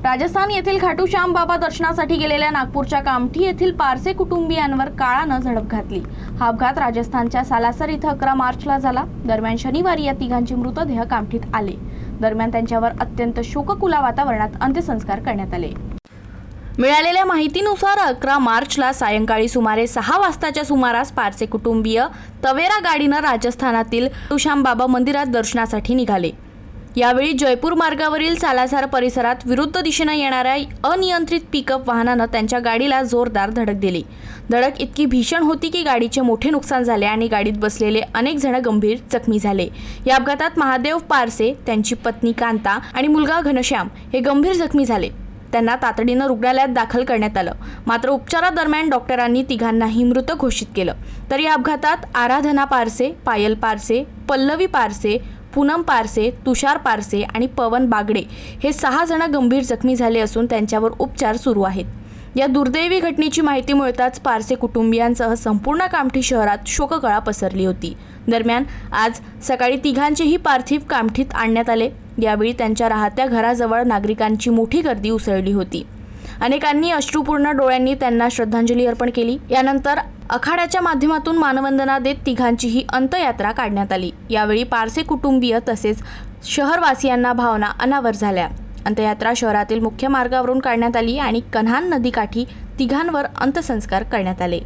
राजस्थान येथील खाटू श्याम बाबा दर्शनासाठी गेलेल्या नागपूरच्या कामठी येथील पारसे कुटुंबियांवर काळानं झडप घातली। हा अपघात राजस्थानच्या सालासर इथं 11 मार्चला झाला। दरम्यान शनिवारी या तिघांचे मृतदेह कामठीत आले। दरम्यान त्यांच्यावर अत्यंत शोककुला वातावरणात अंत्यसंस्कार करण्यात आले। मिळालेल्या माहितीनुसार 11 मार्चला सायंकाळी सुमारे 6 वाजताच्या सुमारास पारसे कुटुंबीय तवेरा गाडीनं राजस्थानातील खाटू श्याम बाबा मंदिरात दर्शनासाठी निघाले। यावेळी जयपूर मार्गावरील सालासर परिसरात विरुद्ध दिशेने येणाऱ्या अनियंत्रित पिकअप वाहनानं त्यांच्या गाडीला जोरदार धडक दिली। धडक इतकी भीषण होती की गाडीचे मोठे नुकसान झाले आणि गाडीत बसलेले अनेक जण गंभीर जखमी झाले। या अपघातात महादेव पारसे, त्यांची पत्नी कांता आणि मुलगा घनश्याम हे गंभीर जखमी झाले। त्यांना तातडीनं रुग्णालयात दाखल करण्यात आलं, मात्र उपचारादरम्यान डॉक्टरांनी तिघांनाही मृत घोषित केलं। तर या अपघातात आराधना पारसे, पायल पारसे, पल्लवी पारसे, पूनम पारसे, तुषार पारसे आणि पवन बागडे हे 6 जण गंभीर जखमी झाले असून त्यांच्यावर उपचार सुरू आहेत। या दुर्दैवी घटनेची माहिती मिळताच पारसे कुटुंबियांसह संपूर्ण कामठी शहरात शोककळा पसरली होती। दरम्यान आज सकाळी तिघांचेही पार्थिव कामठीत आणण्यात आले। यावेळी त्यांच्या राहत्या घराजवळ नागरिकांची मोठी गर्दी उसळली होती। अनेकांनी अश्रुपूर्ण डोळ्यांनी त्यांना श्रद्धांजली अर्पण केली। यानंतर अखाड्याच्या माध्यमातून मानवंदना देत तिघांचीही अंत्ययात्रा काढण्यात आली। यावेळी पारसे कुटुंबीय तसेच शहरवासियांना भावना अनावर झाल्या। अंत्ययात्रा शहरातील मुख्य मार्गावरून काढण्यात आली आणि कन्हान नदीकाठी तिघांवर अंत्यसंस्कार करण्यात आले।